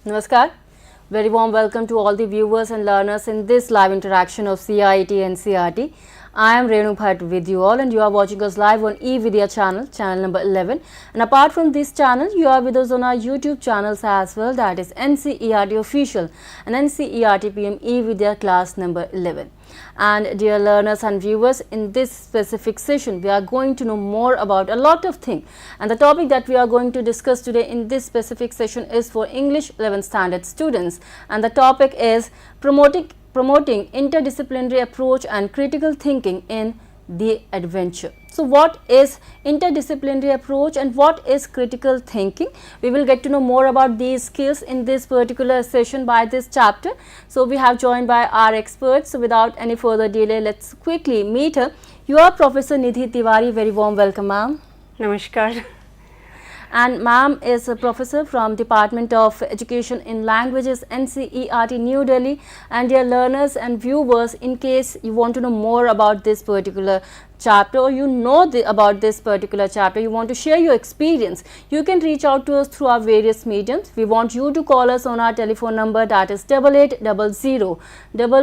Namaskar. Very warm welcome to all the viewers and learners in this live interaction of CIT and CRT. I am Renu Bhatt with you all and you are watching us live on eVidya channel, channel number 11. And apart from this channel, you are with us on our YouTube channels as well, that is NCERT Official and NCERT PMeVIDYA class number 11. And dear learners and viewers, in this specific session, we are going to know more about a lot of things. And the topic that we are going to discuss today in this specific session is for English 11th standard students. And the topic is promoting interdisciplinary approach and critical thinking in the adventure. So what is interdisciplinary approach and what is critical thinking? We will get to know more about these skills in this particular session by this chapter. So we have joined by our experts. So without any further delay, let's quickly meet her. You are Professor Nidhi Tiwari. Very warm welcome, ma'am. Namaskar. And ma'am is a professor from Department of Education in Languages, NCERT, New Delhi. And dear learners and viewers, in case you want to know more about this particular chapter or you know about this particular chapter, you want to share your experience, you can reach out to us through our various mediums. We want you to call us on our telephone number, that is 8800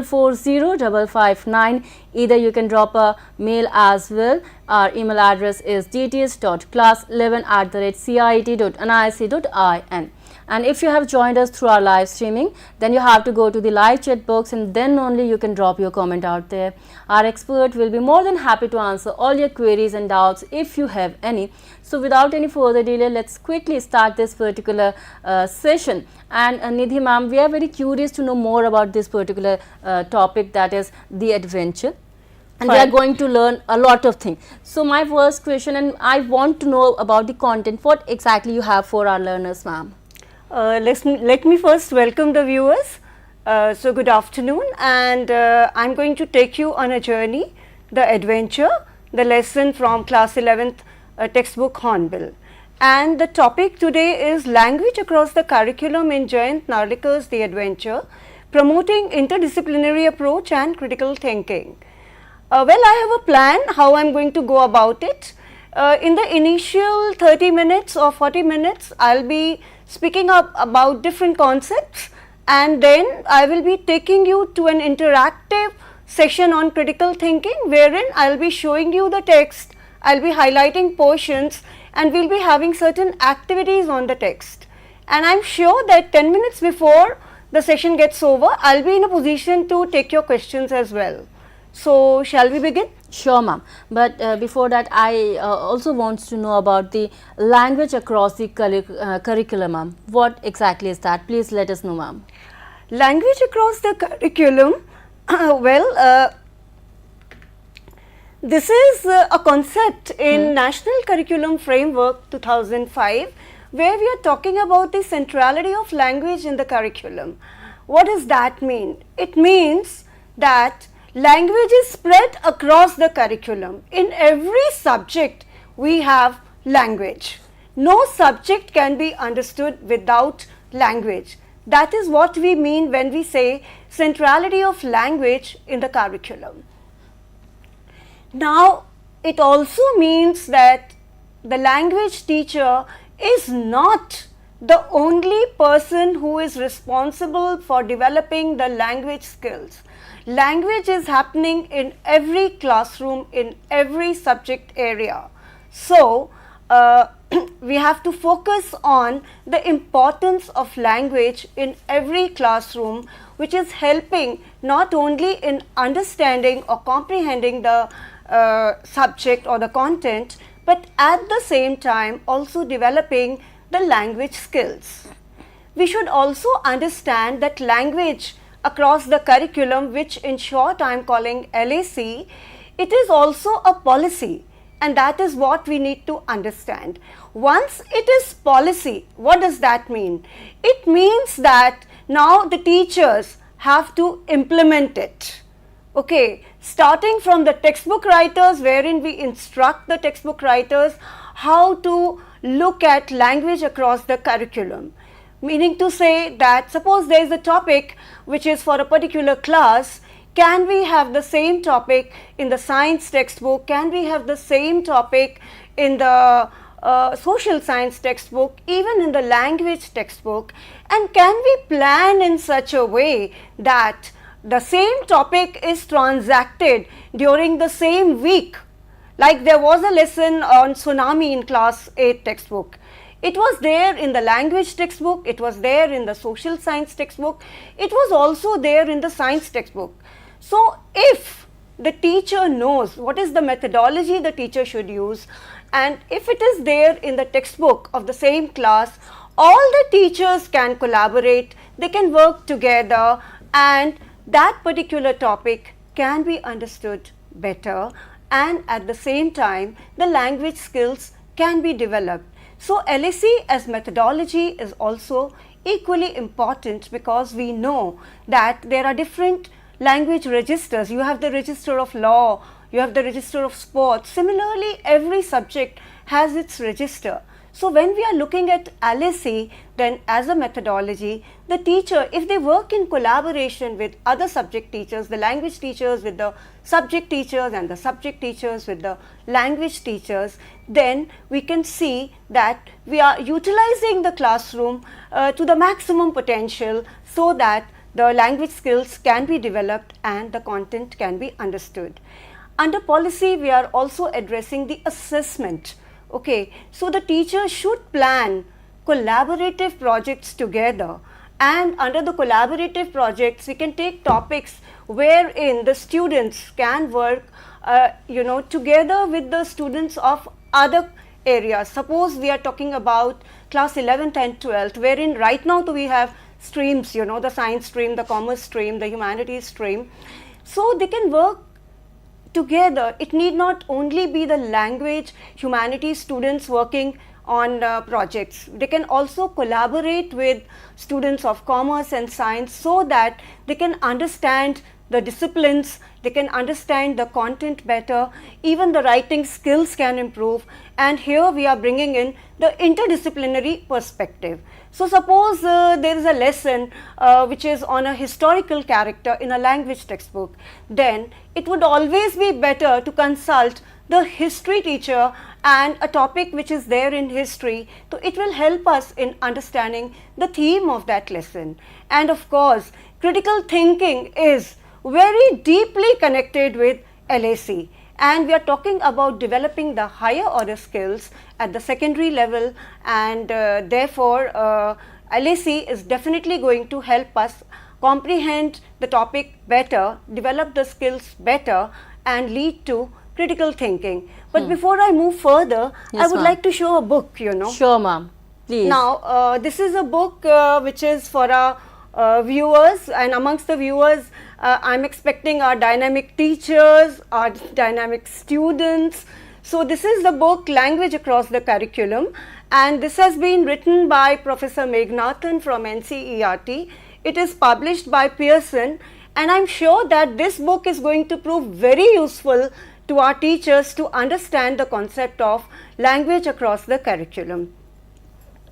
440 559. Either you can drop a mail as well. Our email address is dts.class11@cit.nic.in. And if you have joined us through our live streaming, then you have to go to the live chat box and then only you can drop your comment out there. Our expert will be more than happy to answer all your queries and doubts if you have any. So without any further delay, let's quickly start this particular session. And Nidhi ma'am, we are very curious to know more about this particular topic, that is the adventure. And we are going to learn a lot of things. So my first question, and I want to know about the content, what exactly you have for our learners, ma'am? Let me first welcome the viewers. So good afternoon, and I'm going to take you on a journey, the adventure, the lesson from class 11th textbook Hornbill. And the topic today is language across the curriculum in Jayant Narlikar's The Adventure, promoting interdisciplinary approach and critical thinking. Well, I have a plan how I'm going to go about it. In the initial 30 minutes or 40 minutes, I'll be speaking up about different concepts, and then I will be taking you to an interactive session on critical thinking, wherein I'll be showing you the text, I'll be highlighting portions, and we'll be having certain activities on the text. And I'm sure that 10 minutes before the session gets over, I'll be in a position to take your questions as well. So shall we begin? Sure, ma'am. But before that, I also want to know about the language across the curriculum, ma'am. What exactly is that? Please let us know, ma'am. Language across the curriculum, this is a concept in National Curriculum Framework 2005, where we are talking about the centrality of language in the curriculum. What does that mean? It means that language is spread across the curriculum. In every subject, we have language. No subject can be understood without language. That is what we mean when we say centrality of language in the curriculum. Now, it also means that the language teacher is not the only person who is responsible for developing the language skills. Language is happening in every classroom, in every subject area. So, we have to focus on the importance of language in every classroom, which is helping not only in understanding or comprehending the subject or the content, but at the same time also developing the language skills. We should also understand that language across the curriculum, which in short I am calling LAC, it is also a policy, and that is what we need to understand. Once it is policy, what does that mean? It means that now the teachers have to implement it. Okay, starting from the textbook writers, wherein we instruct the textbook writers how to look at language across the curriculum. Meaning to say that suppose there is a topic which is for a particular class, can we have the same topic in the science textbook? Can we have the same topic in the social science textbook, even in the language textbook, and can we plan in such a way that the same topic is transacted during the same week? Like there was a lesson on tsunami in class 8 textbook. It was there in the language textbook, it was there in the social science textbook, it was also there in the science textbook. So if the teacher knows what is the methodology the teacher should use, and if it is there in the textbook of the same class, all the teachers can collaborate, they can work together, and that particular topic can be understood better, and at the same time the language skills can be developed. So LAC as methodology is also equally important, because we know that there are different language registers. You have the register of law, you have the register of sports. Similarly, every subject has its register. So when we are looking at LAC, then as a methodology, the teacher, if they work in collaboration with other subject teachers, the language teachers with the subject teachers and the subject teachers with the language teachers, then we can see that we are utilizing the classroom to the maximum potential, so that the language skills can be developed and the content can be understood. Under policy, we are also addressing the assessment. Okay, so the teacher should plan collaborative projects together, and under the collaborative projects we can take topics wherein the students can work together with the students of other areas. Suppose we are talking about class 11th and 12th, wherein right now we have streams, the science stream, the commerce stream, the humanities stream. So they can work together. It need not only be the language humanities students working on projects. They can also collaborate with students of commerce and science, so that they can understand the disciplines, they can understand the content better, even the writing skills can improve. And here we are bringing in the interdisciplinary perspective. So suppose there is a lesson which is on a historical character in a language textbook, then it would always be better to consult the history teacher and a topic which is there in history. So it will help us in understanding the theme of that lesson. And of course, critical thinking is very deeply connected with LAC, and we are talking about developing the higher order skills at the secondary level, and therefore LAC is definitely going to help us comprehend the topic better, develop the skills better, and lead to critical thinking. But before I move further, yes, I would like to show a book, Sure, ma'am. Please. Now, this is a book which is for our viewers, and amongst the viewers I'm expecting our dynamic teachers, our dynamic students. So this is the book Language Across the Curriculum, and this has been written by Professor Meghnathan from NCERT. It is published by Pearson, and I'm sure that this book is going to prove very useful to our teachers to understand the concept of language across the curriculum.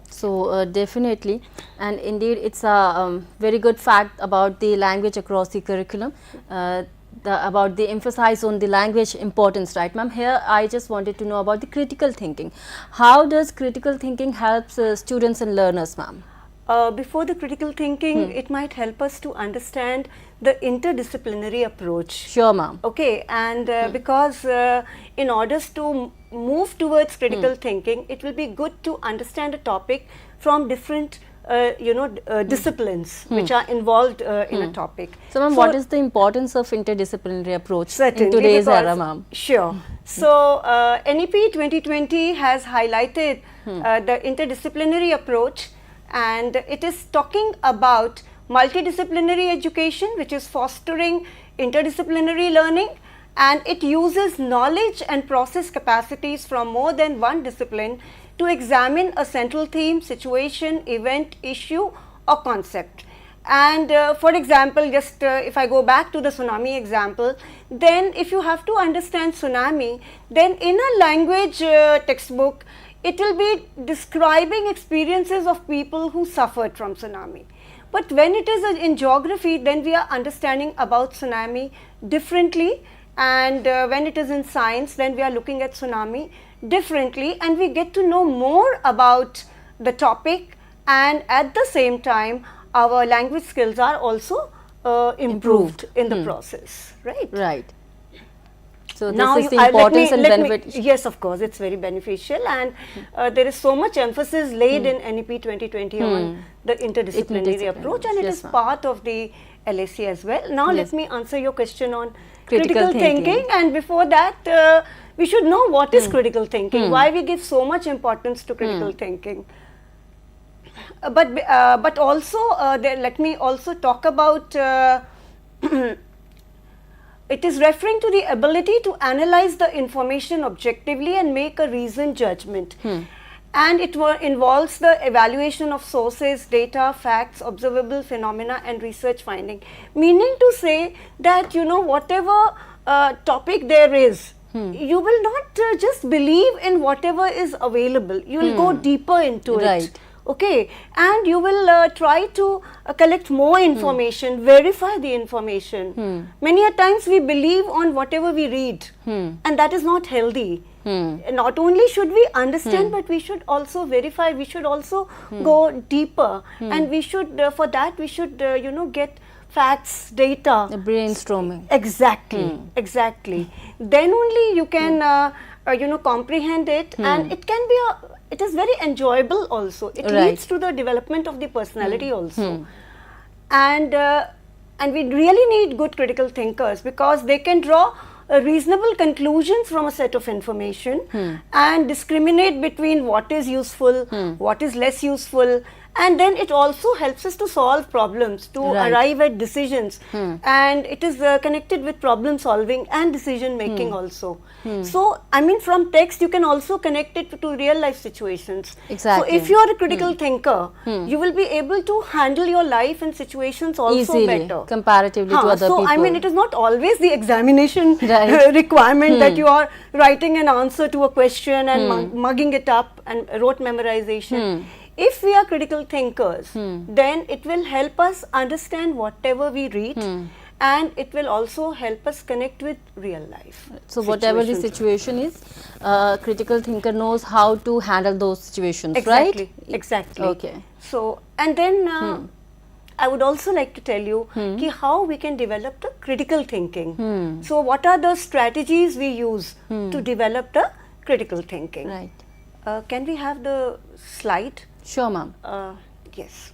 So definitely, and indeed it's a very good fact about the language across the curriculum, about the emphasis on the language importance, right ma'am? Here I just wanted to know about the critical thinking. How does critical thinking helps students and learners, ma'am? Before the critical thinking, it might help us to understand the interdisciplinary approach. Sure, ma'am. Okay, and because in order to move towards critical thinking, it will be good to understand a topic from different disciplines which are involved in a topic. So ma'am, what is the importance of interdisciplinary approach in Certainly, today's era, ma'am? Sure. So NEP 2020 has highlighted the interdisciplinary approach, and it is talking about multidisciplinary education, which is fostering interdisciplinary learning, and it uses knowledge and process capacities from more than one discipline to examine a central theme, situation, event, issue or concept. And for example, just if I go back to the tsunami example, then if you have to understand tsunami, then in a language textbook, it will be describing experiences of people who suffered from tsunami. But when it is in geography, then we are understanding about tsunami differently, and when it is in science, then we are looking at tsunami differently, and we get to know more about the topic, and at the same time our language skills are also improved in the process, right? Right. So Now this is the importance and benefit. Yes, of course, it's very beneficial, and there is so much emphasis laid in NEP 2020 on the interdisciplinary approach, and it is part of the LAC as well. Now let me answer your question on critical thinking, and before that we should know what is critical thinking, why we give so much importance to critical thinking. But also let me also talk about it is referring to the ability to analyze the information objectively and make a reasoned judgment. And it involves the evaluation of sources, data, facts, observable phenomena and research finding. Meaning to say that, you know, whatever topic there is, you will not just believe in whatever is available. You will go deeper into it. Okay, and you will try to collect more information, verify the information. Many a times we believe on whatever we read, and that is not healthy. Not only should we understand, but we should also verify, we should also go deeper, and we should, for that we should, you know, get facts, data. The brainstorming. Exactly, exactly. Then only you can, you know, comprehend it, and it can be it is very enjoyable also. It leads to the development of the personality also. And we really need good critical thinkers, because they can draw reasonable conclusions from a set of information and discriminate between what is useful, what is less useful, and then it also helps us to solve problems, to arrive at decisions, and it is connected with problem solving and decision making also. So, I mean, from text you can also connect it to real life situations. Exactly. So, if you are a critical thinker, you will be able to handle your life and situations also easily, better. Comparatively to other people. So, I mean, it is not always the examination requirement that you are writing an answer to a question and mugging it up and rote memorization. If we are critical thinkers, then it will help us understand whatever we read, and it will also help us connect with real life. So whatever the situation is, critical thinker knows how to handle those situations, right? Exactly. Okay. So, and then I would also like to tell you how we can develop the critical thinking. So, what are the strategies we use to develop the critical thinking? Right. Can we have the slide? Sure, ma'am. Yes.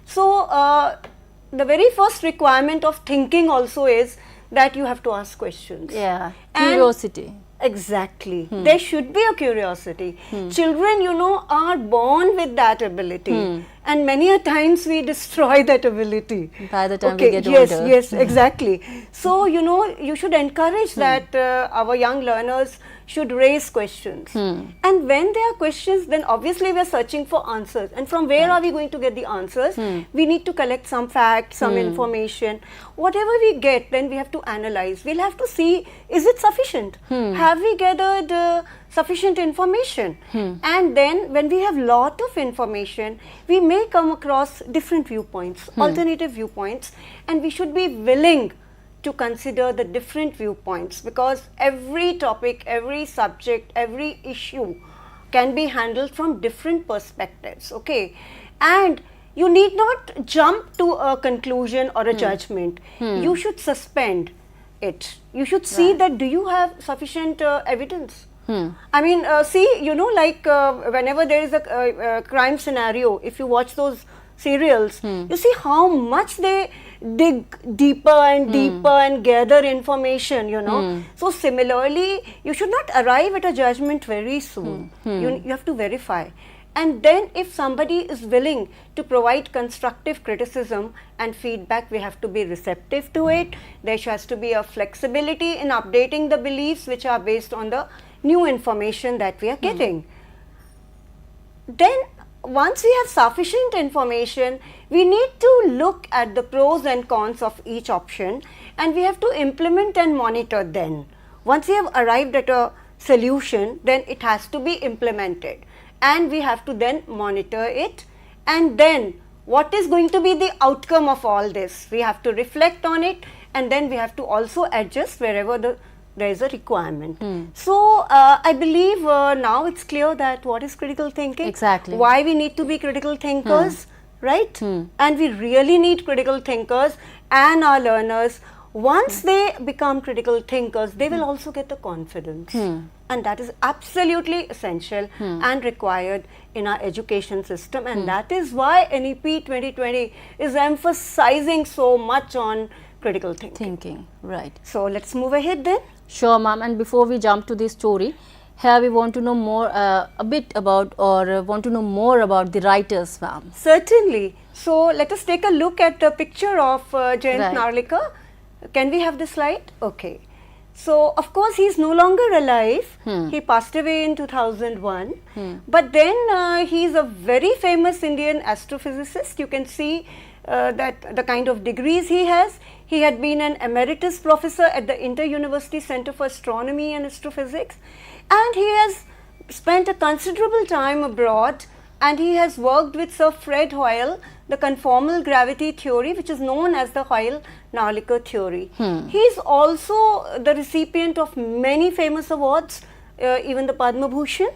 So, the very first requirement of thinking also is that you have to ask questions. Yeah, And curiosity. Exactly. There should be a curiosity. Children, you know, are born with that ability, and many a times we destroy that ability. By the time we get older. Yes, exactly. So, you know, you should encourage that our young learners should raise questions. And when there are questions, then obviously we are searching for answers. And from where are we going to get the answers? We need to collect some facts, some information. Whatever we get, then we have to analyze. We'll have to see, is it sufficient? Have we gathered sufficient information? And then when we have lot of information, we may come across different viewpoints, alternative viewpoints, and we should be willing to consider the different viewpoints, because every topic, every subject, every issue can be handled from different perspectives, okay? And you need not jump to a conclusion or a judgment. You should suspend it. You should see that do you have sufficient evidence? I mean, see, you know, like whenever there is a crime scenario, if you watch those serials, you see how much they dig deeper and deeper and gather information, you know. So similarly, you should not arrive at a judgment very soon. You have to verify. And then if somebody is willing to provide constructive criticism and feedback, we have to be receptive to it. There has to be a flexibility in updating the beliefs which are based on the new information that we are getting. Then once we have sufficient information, we need to look at the pros and cons of each option, and we have to implement and monitor then. Once we have arrived at a solution, then it has to be implemented, and we have to then monitor it. And then what is going to be the outcome of all this? We have to reflect on it, and then we have to also adjust wherever the there is a requirement. So I believe now it's clear that what is critical thinking, exactly, why we need to be critical thinkers, right? And we really need critical thinkers, and our learners, once they become critical thinkers, they will also get the confidence, and that is absolutely essential and required in our education system, and that is why NEP 2020 is emphasizing so much on critical thinking. Right. So let's move ahead then. Sure, ma'am. And before we jump to the story, here we want to know more a bit about, or want to know more about the writers, ma'am. Certainly. So let us take a look at the picture of Jayant Right. Narlikar. Can we have the slide? Okay. So of course he is no longer alive. He passed away in 2001. But then he is a very famous Indian astrophysicist. You can see that the kind of degrees he has. He had been an emeritus professor at the Inter-University Center for Astronomy and Astrophysics, and he has spent a considerable time abroad, and he has worked with Sir Fred Hoyle, the conformal gravity theory, which is known as the Hoyle-Narlikar theory. He is also the recipient of many famous awards, even the Padma Bhushan,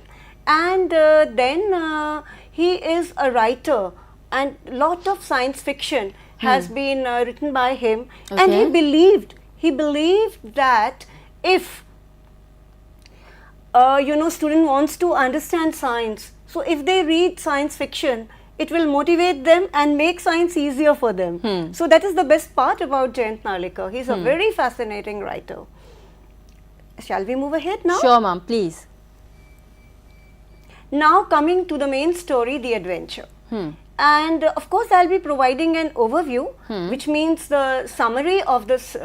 and then he is a writer, and lot of science fiction has been written by him, and he believed that if student wants to understand science, so if they read science fiction, it will motivate them and make science easier for them. So that is the best part about Jayant Narlikar. He is a very fascinating writer. Shall we move ahead now? Sure, ma'am, please. Now coming to the main story, the adventure. And of course I'll be providing an overview, which means the summary of this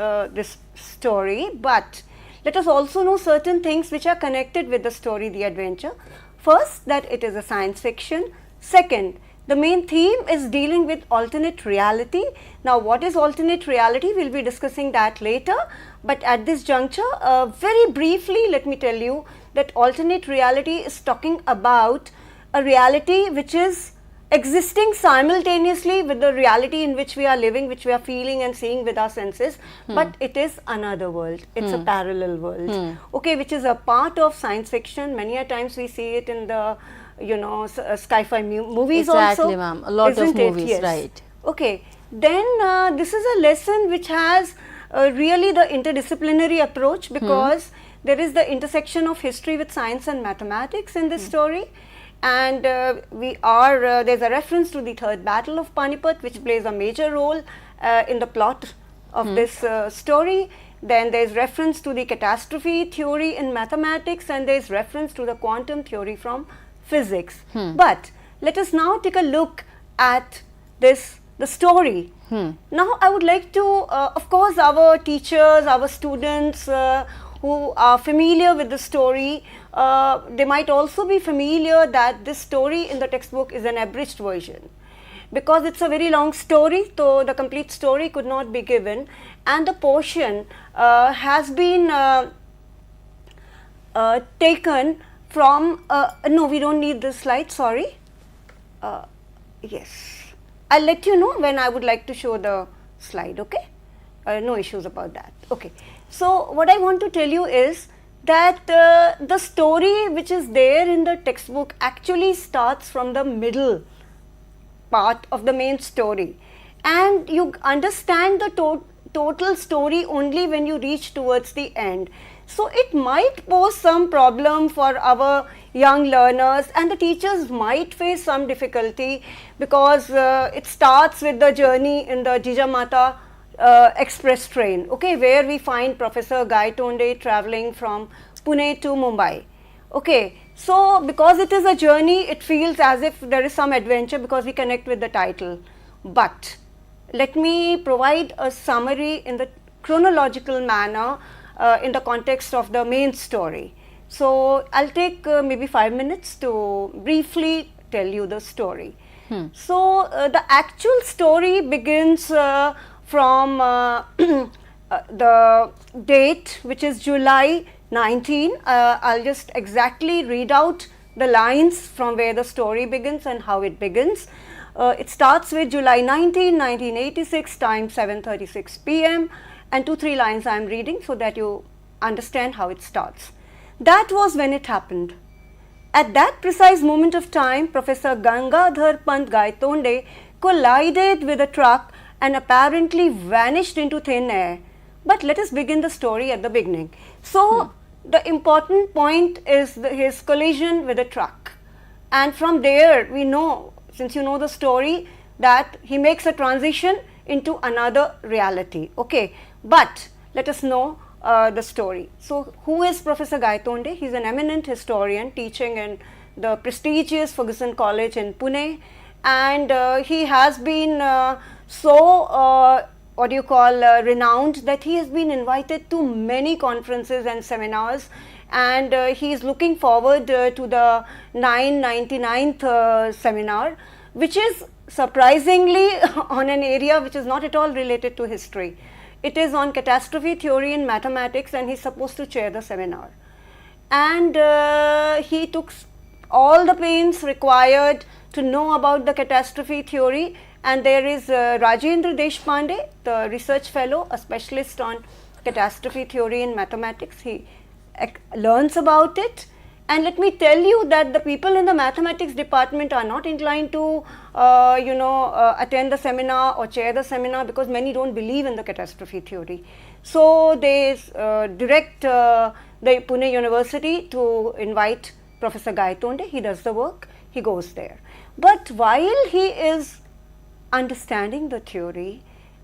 story, but let us also know certain things which are connected with the story, the adventure. First, that it is a science fiction. Second, the main theme is dealing with alternate reality. Now what is alternate reality? We'll be discussing that later, but at this juncture, very briefly let me tell you that alternate reality is talking about a reality which is existing simultaneously with the reality in which we are living, which we are feeling and seeing with our senses, but it is another world. It's a parallel world, okay, which is a part of science fiction. Many a times we see it in the sci-fi movies also. Exactly, ma'am. A lot of movies, yes. right. Okay, then this is a lesson which has really the interdisciplinary approach, because there is the intersection of history with science and mathematics in this story. And there's a reference to the Third Battle of Panipat, which plays a major role in the plot of this story. Then there's reference to the catastrophe theory in mathematics, and there's reference to the quantum theory from physics. But let us now take a look at the story. Now I would like to, of course, our teachers, our students who are familiar with the story, they might also be familiar that this story in the textbook is an abridged version, because it's a very long story, so the complete story could not be given, and the portion has been taken from, no, we don't need this slide, sorry. Yes, I'll let you know when I would like to show the slide, okay? No issues about that, okay. So what I want to tell you is that the story which is there in the textbook actually starts from the middle part of the main story, and you understand the total story only when you reach towards the end. So it might pose some problem for our young learners, and the teachers might face some difficulty, because it starts with the journey in the Jijamata express train, okay, where we find Professor Gaitonde traveling from Pune to Mumbai. Okay, so because it is a journey, it feels as if there is some adventure because we connect with the title. But let me provide a summary in the chronological manner in the context of the main story. So I'll take maybe 5 minutes to briefly tell you the story. So the actual story begins from the date, which is July 19. I'll just exactly read out the lines from where the story begins and how it begins. It starts with July 19, 1986, time 7:36 p.m. and 2-3 lines I am reading so that you understand how it starts. That was when it happened. At that precise moment of time, Professor Gangadhar Pant Gaitonde collided with a truck and apparently vanished into thin air. But let us begin the story at the beginning. So, the important point is his collision with a truck. And from there, we know, since you know the story, that he makes a transition into another reality. Okay, but let us know the story. So, who is Professor Gaitonde? He is an eminent historian teaching in the prestigious Fergusson College in Pune, and he has been renowned that he has been invited to many conferences and seminars, and he is looking forward to the 999th seminar, which is surprisingly on an area which is not at all related to history. It is on catastrophe theory in mathematics, and he is supposed to chair the seminar. And he took all the pains required to know about the catastrophe theory, and there is Rajendra Deshpande, the research fellow, a specialist on catastrophe theory in mathematics. He learns about it. And let me tell you that the people in the mathematics department are not inclined to attend the seminar or chair the seminar, because many don't believe in the catastrophe theory. So they direct the Pune University to invite Professor Gaitonde. He does the work, he goes there. But while he is understanding the theory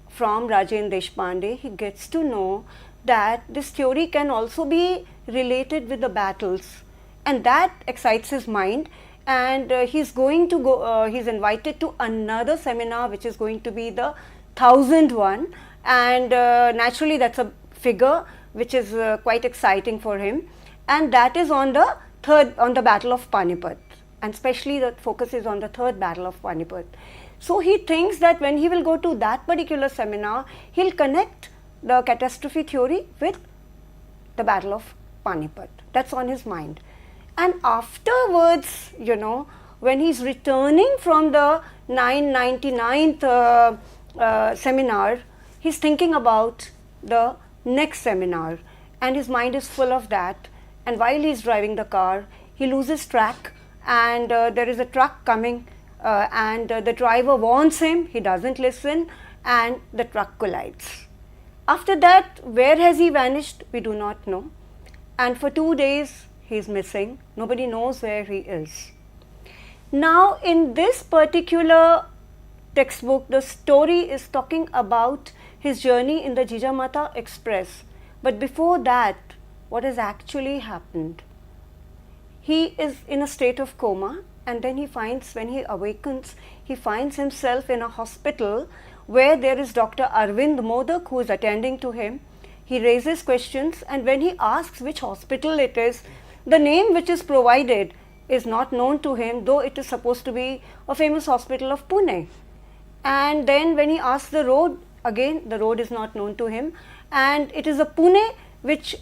from Rajendra Deshpande, he gets to know that this theory can also be related with the battles. And that excites his mind, and he's going to go, he's invited to another seminar, which is going to be the 1000th one, and naturally that's a figure which is quite exciting for him, and that is on the Battle of Panipat, and especially the focus is on the third Battle of Panipat. So he thinks that when he will go to that particular seminar, he'll connect the catastrophe theory with the Battle of Panipat. That's on his mind. And afterwards, when he's returning from the 999th seminar, he's thinking about the next seminar, and his mind is full of that. And while he's driving the car, he loses track, and there is a truck coming, and the driver warns him, he doesn't listen, and the truck collides. After that, where has he vanished? We do not know. And for 2 days, he is missing. Nobody knows where he is. Now, in this particular textbook, the story is talking about his journey in the Jijamata Express. But before that, what has actually happened? He is in a state of coma, and then he finds, when he awakens, he finds himself in a hospital where there is Dr. Arvind Modak who is attending to him. He raises questions, and when he asks which hospital it is, the name which is provided is not known to him, though it is supposed to be a famous hospital of Pune. And then when he asks the road, again the road is not known to him, and it is a Pune which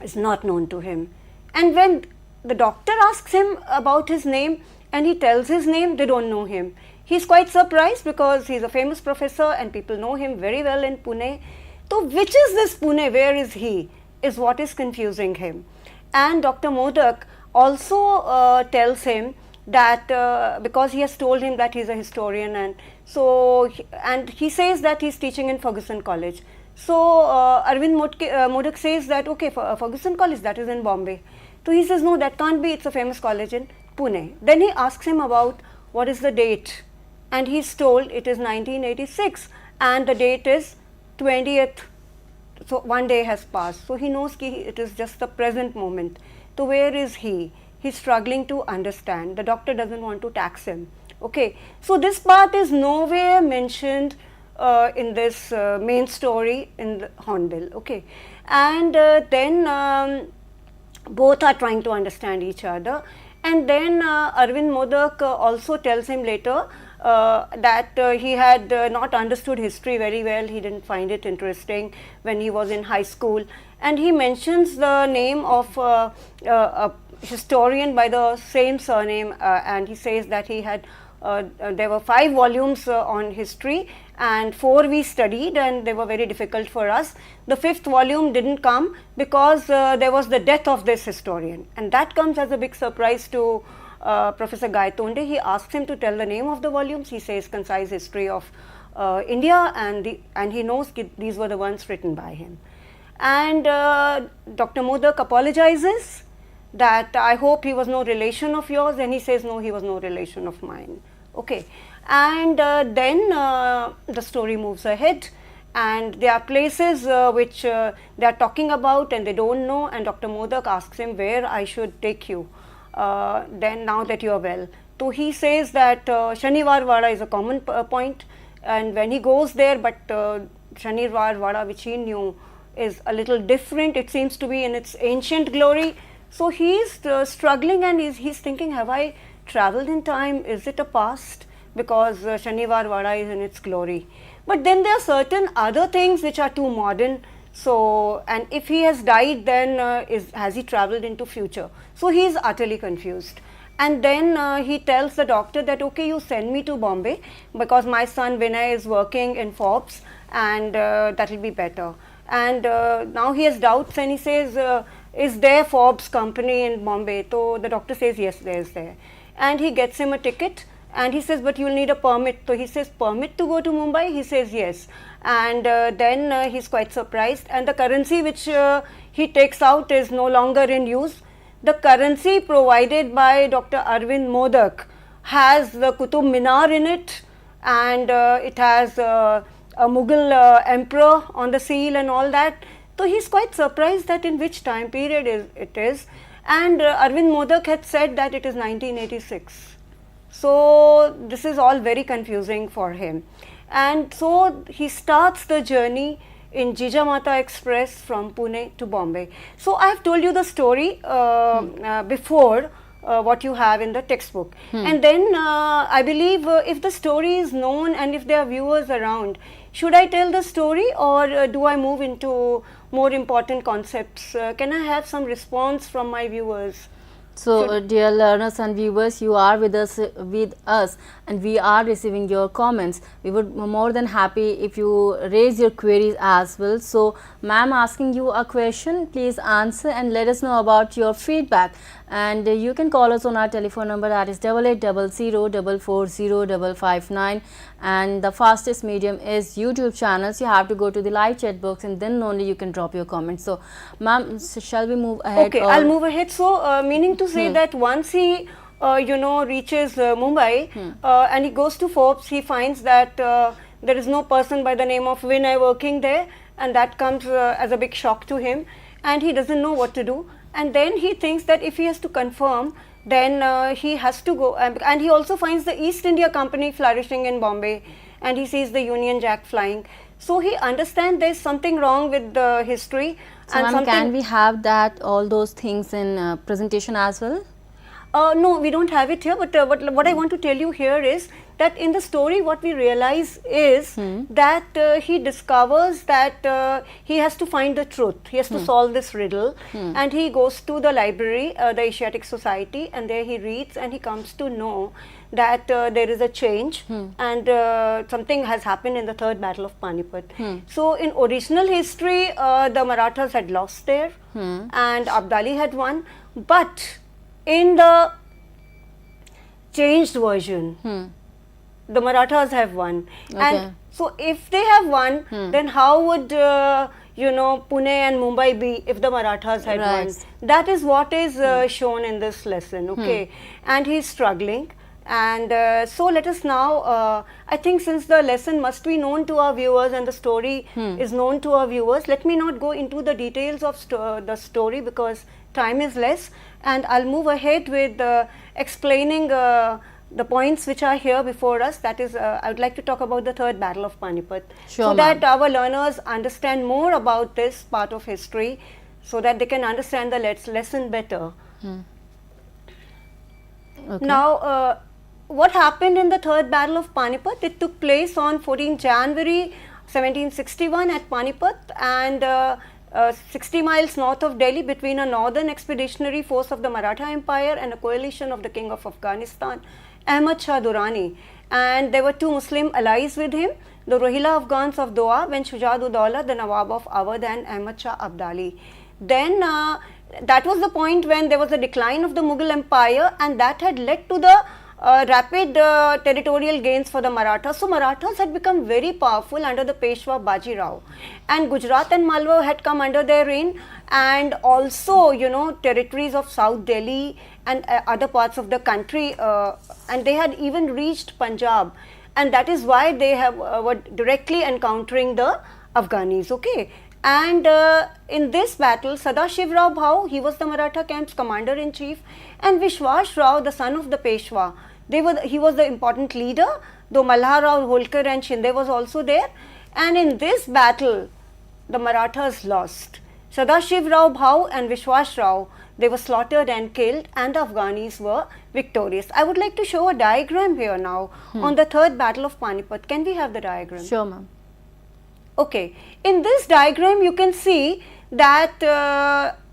is not known to him. And when the doctor asks him about his name and he tells his name, they don't know him. He is quite surprised because he is a famous professor and people know him very well in Pune. So which is this Pune, where is he, is what is confusing him. And Dr. Modak also tells him that because he has told him that he is a historian, and so and he says that he is teaching in Fergusson College. So Arvind Modak says that okay, Fergusson College, that is in Bombay. So he says no, that can't be, it's a famous college in Pune. Then he asks him about what is the date, and he is told it is 1986 and the date is 20th. So 1 day has passed, so he knows it is just the present moment. So where is he? He's struggling to understand. The doctor doesn't want to tax him. Okay, so this part is nowhere mentioned in this main story in the Hornbill. Okay, and then both are trying to understand each other, and then Arvind Modak also tells him later that he had not understood history very well. He didn't find it interesting when he was in high school, and he mentions the name of a historian by the same surname, and he says that he had there were 5 volumes on history, and 4 we studied, and they were very difficult for us. The 5th volume didn't come because there was the death of this historian, and that comes as a big surprise to Professor Gaitonde. He asks him to tell the name of the volumes. He says Concise History of India, and he knows these were the ones written by him. And Dr. Modak apologizes that I hope he was no relation of yours, and he says no, he was no relation of mine. Okay, and then the story moves ahead, and there are places which they are talking about and they don't know, and Dr. Modak asks him where I should take you then now that you are well. So he says that Shanivar Vada is a common point, and when he goes there, but Shanivar Vada which he knew is a little different. It seems to be in its ancient glory. So he is struggling, and he's thinking, have I traveled in time? Is it a past? Because Shanivar Vada is in its glory. But then there are certain other things which are too modern. So, and if he has died, then has he traveled into future? So he is utterly confused. And then he tells the doctor that, okay, you send me to Bombay because my son Vinay is working in Forbes, and that will be better. And now he has doubts, and he says, is there Forbes company in Bombay? So the doctor says, yes, there is there. And he gets him a ticket, and he says, but you will need a permit. So he says, permit to go to Mumbai? He says, yes. And then he's quite surprised, and the currency which he takes out is no longer in use. The currency provided by Dr. Arvind Modak has the Qutub Minar in it, and it has a Mughal emperor on the seal and all that. So he's quite surprised that in which time period it is, and Arvind Modak had said that it is 1986. So this is all very confusing for him, and so he starts the journey in Jijamata Express from Pune to Bombay. So I have told you the story before what you have in the textbook, and then I believe if the story is known and if there are viewers around, should I tell the story, or do I move into more important concepts? Can I have some response from my viewers? So, dear learners and viewers, you are with us, and we are receiving your comments. We would be more than happy if you raise your queries as well. So, ma'am asking you a question, please answer and let us know about your feedback. And you can call us on our telephone number, that is 8800440559, and the fastest medium is YouTube channels. You have to go to the live chat box, and then only you can drop your comments. So, ma'am, shall we move ahead? Okay, I'll move ahead. So, meaning to say that once he reaches Mumbai and he goes to Forbes, he finds that there is no person by the name of Vinay working there, and that comes as a big shock to him, and he doesn't know what to do. And then he thinks that if he has to confirm, then he has to go, and he also finds the East India Company flourishing in Bombay, and he sees the Union Jack flying. So he understands there is something wrong with the history. So, ma'am, can we have that, all those things in presentation as well? No, we don't have it here, but what I want to tell you here is that in the story what we realize is that he discovers that he has to find the truth, he has to solve this riddle, and he goes to the library, the Asiatic Society, and there he reads, and he comes to know that there is a change, and something has happened in the Third Battle of Panipat. So in original history the Marathas had lost there and Abdali had won, but in the changed version, the Marathas have won. Okay. And so if they have won, then how would Pune and Mumbai be if the Marathas had won? That is what is shown in this lesson, okay? And he is struggling. And so let us now, I think since the lesson must be known to our viewers and the story is known to our viewers, let me not go into the details of the story because time is less, and I'll move ahead with explaining the points which are here before us. That is, I would like to talk about the Third Battle of Panipat, so that our learners understand more about this part of history, so that they can understand the lesson better. Okay. Now, what happened in the Third Battle of Panipat? It took place on 14 January 1761 at Panipat, and 60 miles north of Delhi, between a northern expeditionary force of the Maratha Empire and a coalition of the King of Afghanistan Ahmad Shah Durrani, and there were two Muslim allies with him, the Rohilla Afghans of Doab and Shuja'ud-Dawla, the Nawab of Awadh, and Ahmad Shah Abdali. Then that was the point when there was a decline of the Mughal Empire, and that had led to the rapid territorial gains for the Marathas. So Marathas had become very powerful under the Peshwa Baji Rao, and Gujarat and Malwa had come under their reign, and also territories of South Delhi and other parts of the country, and they had even reached Punjab, and that is why they were directly encountering the Afghanis. Okay. And in this battle, Sadashiv Rao Bhau, he was the Maratha camp's commander-in-chief, and Vishwas Rao, the son of the Peshwa, he was the important leader, though Malhar Rao Holkar and Shinde was also there. And in this battle, the Marathas lost. Sadashiv Rao Bhau and Vishwas Rao, they were slaughtered and killed, and the Afghanis were victorious. I would like to show a diagram here now on the third battle of Panipat. Can we have the diagram? Sure, ma'am. Okay, in this diagram you can see that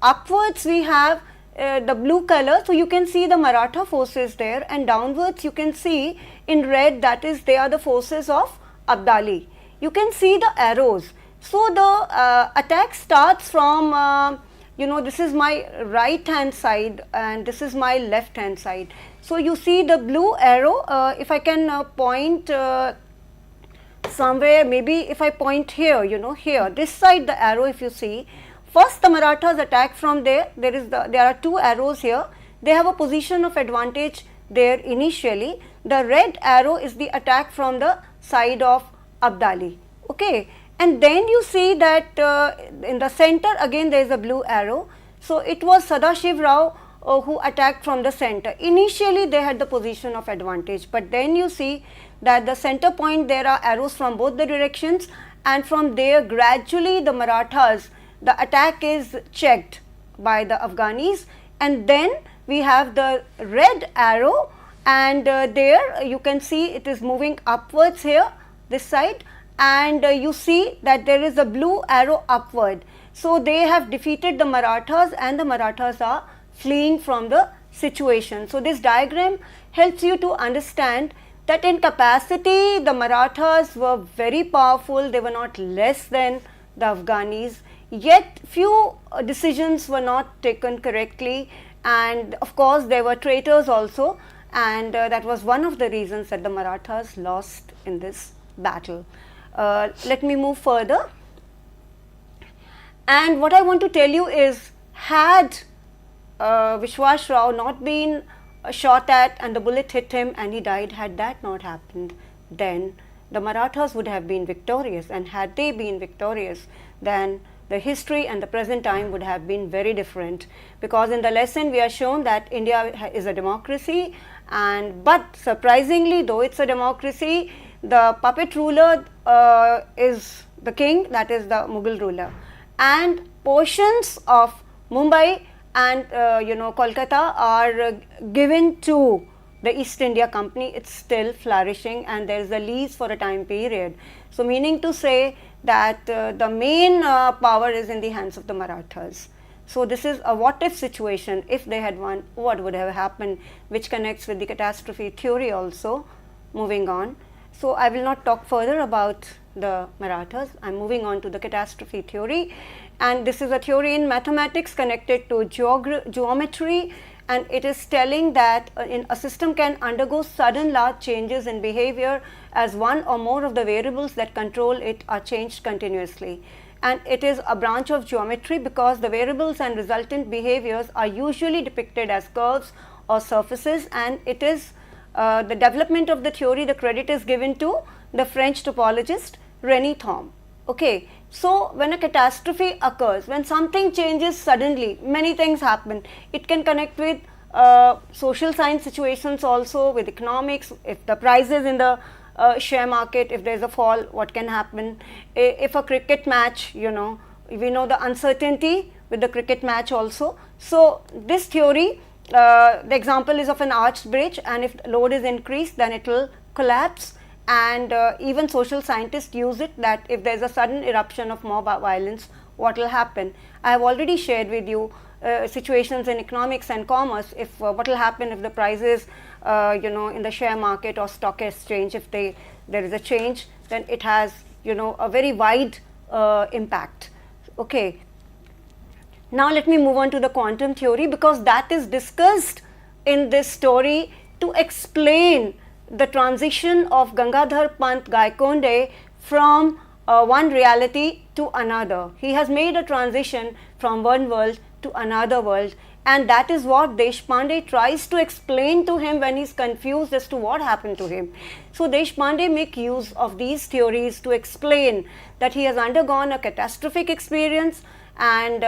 upwards we have the blue color, so you can see the Maratha forces there, and downwards you can see in red, that is, they are the forces of Abdali. You can see the arrows. So the attack starts from this is my right hand side and this is my left hand side. So you see the blue arrow, if I can point somewhere, maybe if I point here, here, this side the arrow, if you see, first the Marathas attack from there, there are two arrows here, they have a position of advantage there initially. The red arrow is the attack from the side of Abdali, okay. And then you see that in the center again there is a blue arrow, so it was Sadashiv Rao who attacked from the center. Initially they had the position of advantage, but then you see that the center point, there are arrows from both the directions, and from there gradually the Marathas, the attack is checked by the Afghanis, and then we have the red arrow, and there you can see it is moving upwards here, this side, and you see that there is a blue arrow upward. So they have defeated the Marathas, and the Marathas are fleeing from the situation. So this diagram helps you to understand that in capacity the Marathas were very powerful, they were not less than the Afghanis, yet few decisions were not taken correctly, and of course there were traitors also, and that was one of the reasons that the Marathas lost in this battle. Let me move further, and what I want to tell you is, had Vishwas Rao not been shot at and the bullet hit him and he died, had that not happened, then the Marathas would have been victorious, and had they been victorious, then the history and the present time would have been very different, because in the lesson we are shown that India is a democracy, but surprisingly, though it's a democracy, the puppet ruler is the king, that is the Mughal ruler, and portions of Mumbai and Kolkata are given to the East India Company. It's still flourishing, and there is a lease for a time period. So meaning to say that the main power is in the hands of the Marathas. So this is a what if situation. If they had won, what would have happened, which connects with the catastrophe theory also. Moving on. So I will not talk further about the Marathas. I am moving on to the catastrophe theory, and this is a theory in mathematics connected to geometry, and it is telling that a system can undergo sudden large changes in behavior as one or more of the variables that control it are changed continuously. And it is a branch of geometry because the variables and resultant behaviors are usually depicted as curves or surfaces, and it is the development of the theory, the credit is given to the French topologist René Thom. Okay. So when a catastrophe occurs, when something changes suddenly, many things happen. It can connect with social science situations also, with economics, if the prices in the share market, if there is a fall, what can happen. If a cricket match, we know the uncertainty with the cricket match also. So this theory, the example is of an arched bridge, and if load is increased, then it will collapse, and even social scientists use it, that if there is a sudden eruption of mob violence, what will happen. I have already shared with you situations in economics and commerce, if what will happen if the prices in the share market or stock exchange, if there is a change, then it has a very wide impact. Okay. Now let me move on to the quantum theory, because that is discussed in this story to explain the transition of Gangadhar Pant Gaikonde from one reality to another. He has made a transition from one world to another world, and that is what Deshpande tries to explain to him when he is confused as to what happened to him. So Deshpande make use of these theories to explain that he has undergone a catastrophic experience, and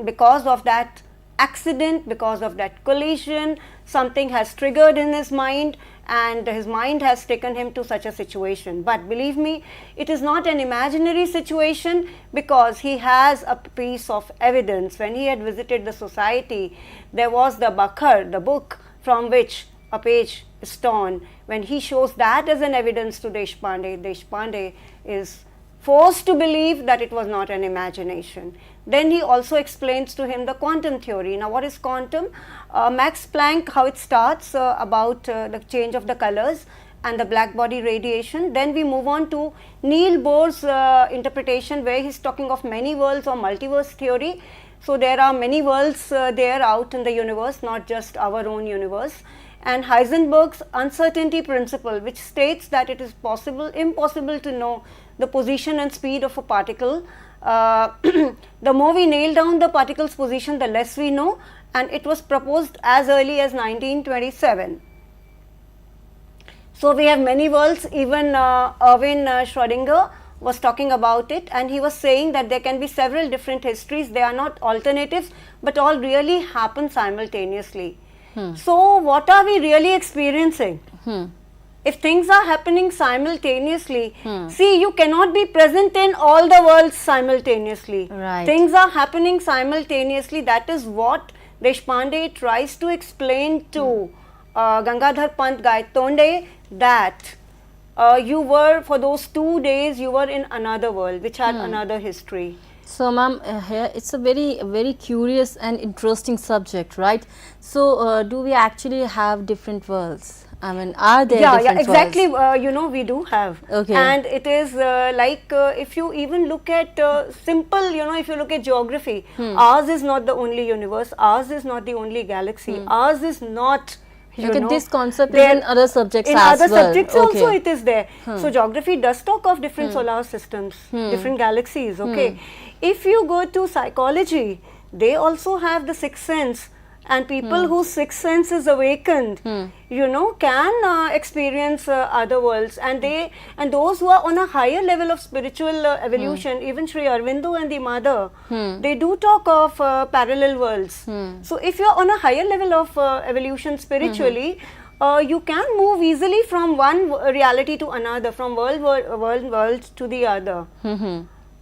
because of that accident, because of that collision, something has triggered in his mind, and his mind has taken him to such a situation. But believe me, it is not an imaginary situation, because he has a piece of evidence. When he had visited the society, there was the Bakhar, the book from which a page is torn. When he shows that as an evidence to Deshpande, Deshpande is forced to believe that it was not an imagination. Then he also explains to him the quantum theory. Now, what is quantum? Max Planck, how it starts about the change of the colors and the black body radiation. Then we move on to Niels Bohr's interpretation, where he is talking of many worlds or multiverse theory. So, there are many worlds there out in the universe, not just our own universe. And Heisenberg's uncertainty principle, which states that it is impossible to know the position and speed of a particle. The more we nail down the particle's position, the less we know, and it was proposed as early as 1927. So we have many worlds. Even Erwin Schrödinger was talking about it, and he was saying that there can be several different histories. They are not alternatives, but all really happen simultaneously. So what are we really experiencing? If things are happening simultaneously, see, you cannot be present in all the worlds simultaneously. Right. Things are happening simultaneously. That is what Deshpande tries to explain to Gangadhar Pant Gaikonde, that you were, for those 2 days, you were in another world which had another history. So, ma'am, here it's a very curious and interesting subject, right? So, do we actually have different worlds? I mean, are there different exactly. worlds? We do have. Okay. And it is like if you even look at simple, if you look at geography, ours is not the only universe, ours is not the only galaxy, ours is not. This concept is in other subjects as well. In other subjects also it is there. So geography does talk of different solar systems, different galaxies. Okay. If you go to psychology, they also have the sixth sense, and people whose sixth sense is awakened, can experience other worlds, and those who are on a higher level of spiritual evolution, even Sri Aurobindo and the Mother, they do talk of parallel worlds. So if you are on a higher level of evolution spiritually, you can move easily from one reality to another, from world to the other.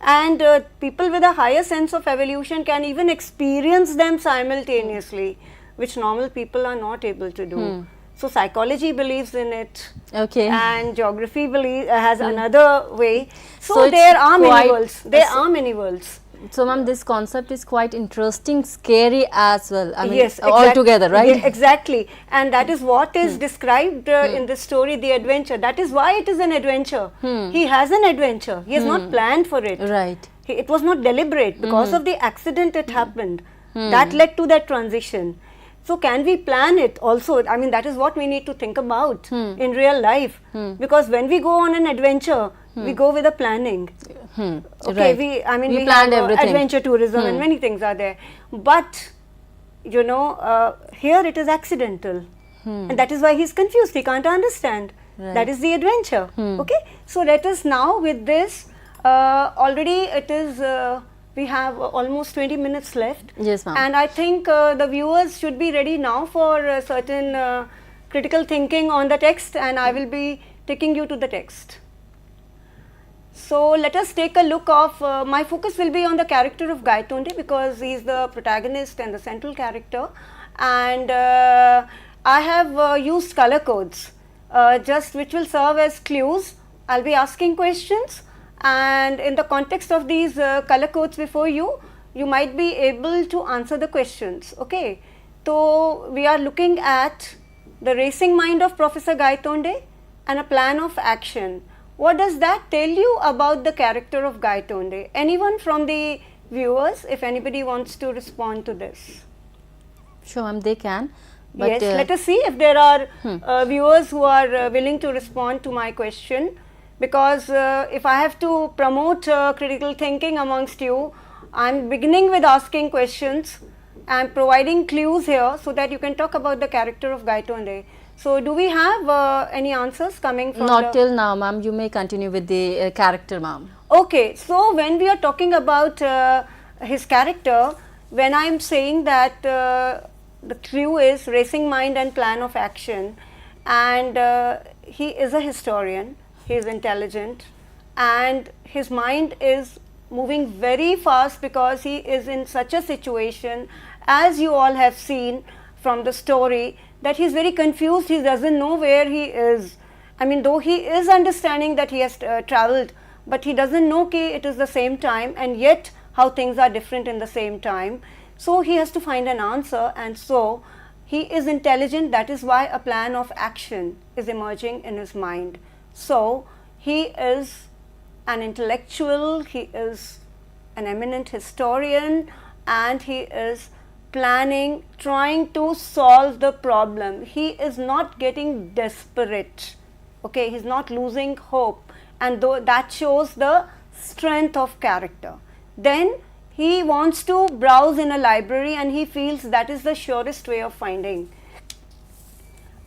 And people with a higher sense of evolution can even experience them simultaneously, which normal people are not able to do. So psychology believes in it, and geography has another way. So there are many worlds. There are many worlds. So, ma'am, this concept is quite interesting, scary as well. I mean, yes, all together, right? Yeah, exactly. And that is what is described in this story, the adventure. That is why it is an adventure. He has an adventure. He has not planned for it. Right. It was not deliberate. Because of the accident it happened. That led to that transition. So can we plan it also? I mean, that is what we need to think about in real life. Because when we go on an adventure, we go with a planning. Okay, right. we planned have everything. Adventure tourism and many things are there. But, here it is accidental. And that is why he is confused. He can't understand. Right. That is the adventure. Okay. So let us now with this, already it is, we have almost 20 minutes left. Yes, ma'am. And I think the viewers should be ready now for certain critical thinking on the text, and I will be taking you to the text. So let us take a look of, my focus will be on the character of Gaikonde, because he is the protagonist and the central character, and I have used color codes just which will serve as clues. I will be asking questions, and in the context of these color codes before you, you might be able to answer the questions. Okay, so we are looking at the racing mind of Professor Gaitonde and a plan of action. What does that tell you about the character of Gaitonde? Anyone from the viewers, if anybody wants to respond to this? Sure, ma'am, they can. But yes, let us see if there are viewers who are willing to respond to my question, because if I have to promote critical thinking amongst you, I am beginning with asking questions. I am providing clues here so that you can talk about the character of Gaitonde. So, do we have any answers coming from not till now, ma'am. You may continue with the character, ma'am. Okay, so when we are talking about his character, when I am saying that the clue is racing mind and plan of action, and he is a historian, he is intelligent, and his mind is moving very fast because he is in such a situation, as you all have seen from the story, that he is very confused, he doesn't know where he is. I mean, though he is understanding that he has travelled, but he doesn't know that it is the same time, and yet how things are different in the same time. So, he has to find an answer, and so he is intelligent, that is why a plan of action is emerging in his mind. So, he is an intellectual, he is an eminent historian, and he is planning, trying to solve the problem. He is not getting desperate, okay, he is not losing hope, and though that shows the strength of character. Then he wants to browse in a library, and he feels that is the surest way of finding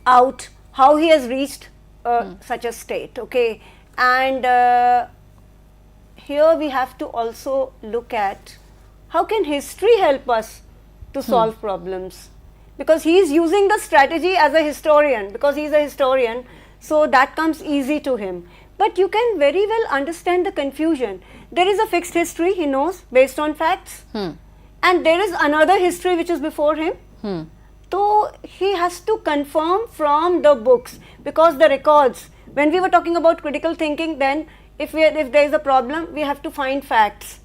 out how he has reached such a state, okay. And here we have to also look at how can history help us to solve problems, because he is using the strategy as a historian, because he is a historian, so that comes easy to him. But you can very well understand the confusion. There is a fixed history he knows based on facts, and there is another history which is before him. So he has to confirm from the books, because the records, when we were talking about critical thinking, then if there is a problem, we have to find facts,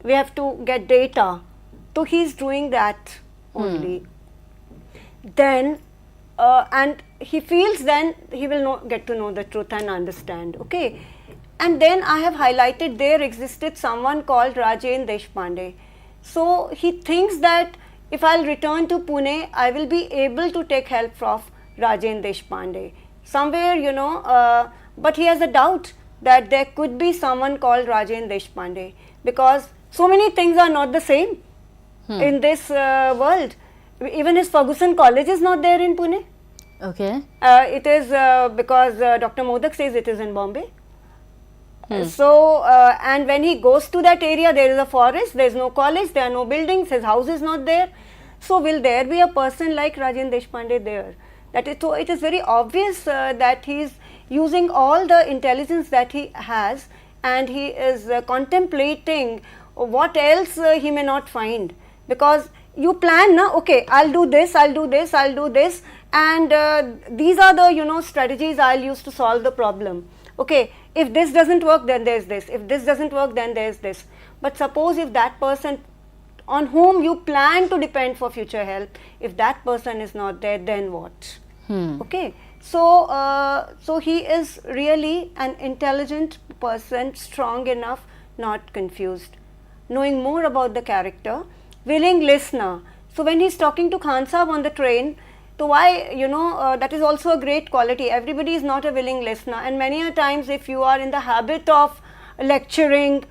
we have to get data. So he is doing that only. Then and he feels then he will get to know the truth and understand, okay. And then I have highlighted there existed someone called Rajen Deshpande. So he thinks that if I will return to Pune, I will be able to take help from Rajen Deshpande. Somewhere, you know, but he has a doubt that there could be someone called Rajen Deshpande, because so many things are not the same in this world. Even his Ferguson College is not there in Pune. Okay. It is because Dr. Modak says it is in Bombay. So, and when he goes to that area, there is a forest, there is no college, there are no buildings, his house is not there. So, will there be a person like Rajen Deshpande there? That is, so it is very obvious that he is using all the intelligence that he has, and he is contemplating what else he may not find, because you plan, na, okay, I'll do this, I'll do this, I'll do this, and these are the, you know, strategies I'll use to solve the problem. Okay, if this doesn't work, then there's this, if this doesn't work, then there's this. But suppose if that person on whom you plan to depend for future help, if that person is not there, then what? Okay, so so he is really an intelligent person, strong enough, not confused, knowing more about the character, willing listener. So when he's talking to Khan Sahab on the train, so why, you know, that is also a great quality. Everybody is not a willing listener, and many a times if you are in the habit of lecturing,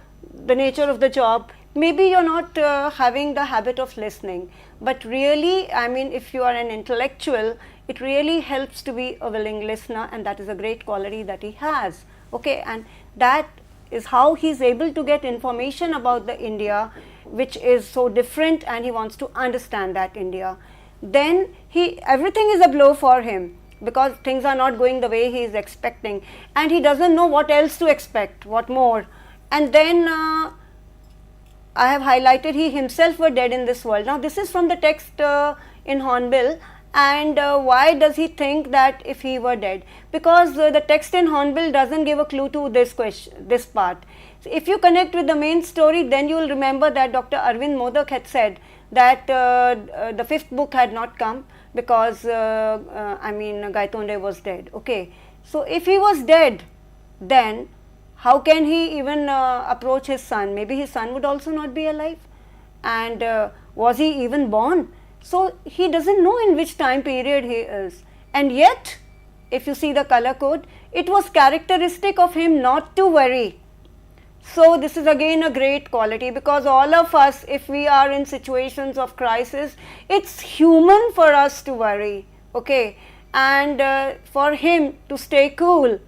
the nature of the job, maybe you're not having the habit of listening. But really, I mean, if you are an intellectual, it really helps to be a willing listener, and that is a great quality that he has. Okay, and that is how he is able to get information about the India, which is so different, and he wants to understand that India. Then everything is a blow for him, because things are not going the way he is expecting, and he doesn't know what else to expect, what more. And then I have highlighted he himself were dead in this world. Now this is from the text in Hornbill. And why does he think that if he were dead? Because the text in Hornbill doesn't give a clue to this question, this part. So if you connect with the main story, then you will remember that Dr. Arvind Modak had said that the fifth book had not come because Gaitonde was dead. Okay, so if he was dead, then how can he even approach his son? Maybe his son would also not be alive, and was he even born? So he doesn't know in which time period he is, and yet if you see the color code, it was characteristic of him not to worry. So this is again a great quality, because all of us, if we are in situations of crisis, it's human for us to worry, okay, and for him to stay cool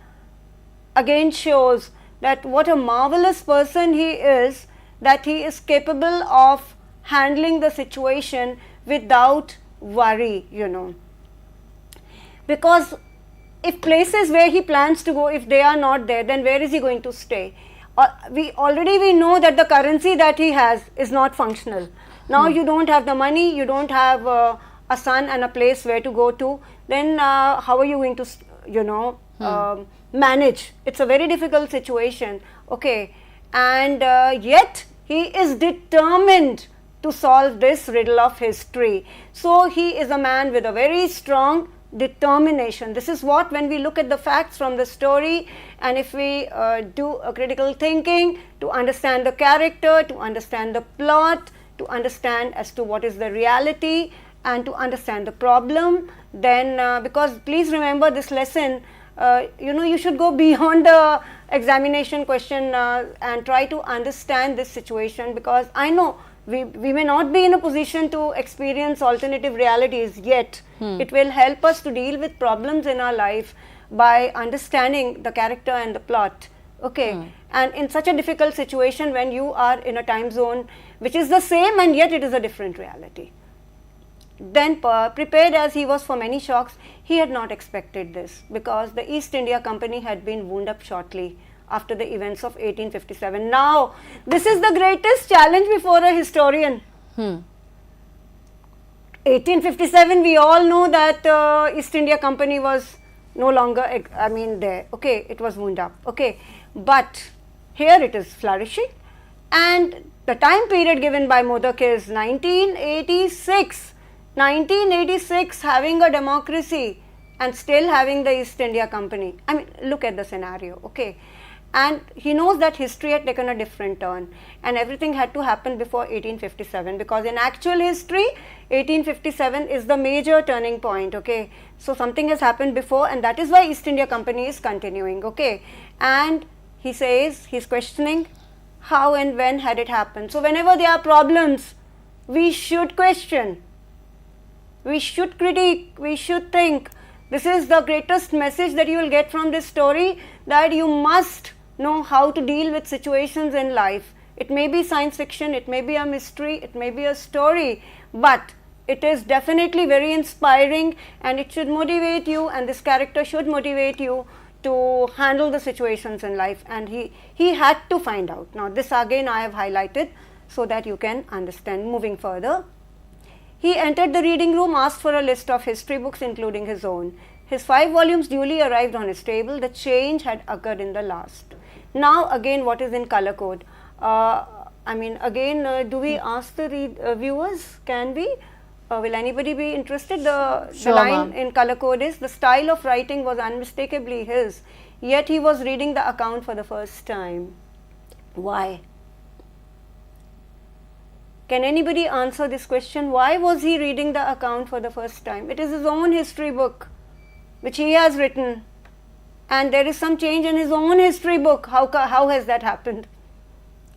again shows that what a marvelous person he is, that he is capable of handling the situation without worry, you know. Because if places where he plans to go, if they are not there, then where is he going to stay? We know that the currency that he has is not functional. Now you don't have the money, you don't have a son and a place where to go to, then how are you going to, manage? It's a very difficult situation, okay, and yet he is determined to solve this riddle of history. So he is a man with a very strong determination. This is what, when we look at the facts from the story, and if we do a critical thinking to understand the character, to understand the plot, to understand as to what is the reality, and to understand the problem, then because please remember this lesson, you should go beyond the examination question and try to understand this situation, because I know we may not be in a position to experience alternative realities yet. It will help us to deal with problems in our life by understanding the character and the plot, okay. And in such a difficult situation, when you are in a time zone which is the same and yet it is a different reality, then prepared as he was for many shocks, he had not expected this, because the East India Company had been wound up shortly after the events of 1857. Now, this is the greatest challenge before a historian. 1857, we all know that East India Company was no longer, there, okay, it was wound up, okay, but here it is flourishing, and the time period given by Modak is 1986. 1986, having a democracy and still having the East India Company. Look at the scenario, okay. And he knows that history had taken a different turn, and everything had to happen before 1857, because in actual history, 1857 is the major turning point, okay. So something has happened before, and that is why East India Company is continuing, okay. And he says, he's questioning how and when had it happened. So whenever there are problems, we should question, we should critique, we should think. This is the greatest message that you will get from this story, that you must know how to deal with situations in life. It may be science fiction, it may be a mystery, it may be a story, but it is definitely very inspiring, and it should motivate you, and this character should motivate you to handle the situations in life, and he had to find out. Now this again I have highlighted so that you can understand. Moving further, he entered the reading room, asked for a list of history books including his own. His 5 volumes duly arrived on his table. The change had occurred in the last. Now again, what is in color code? Do we ask the viewers? Can we? Will anybody be interested? The line in color code is, the style of writing was unmistakably his, yet he was reading the account for the first time. Why? Can anybody answer this question? Why was he reading the account for the first time? It is his own history book which he has written, and there is some change in his own history book. How has that happened?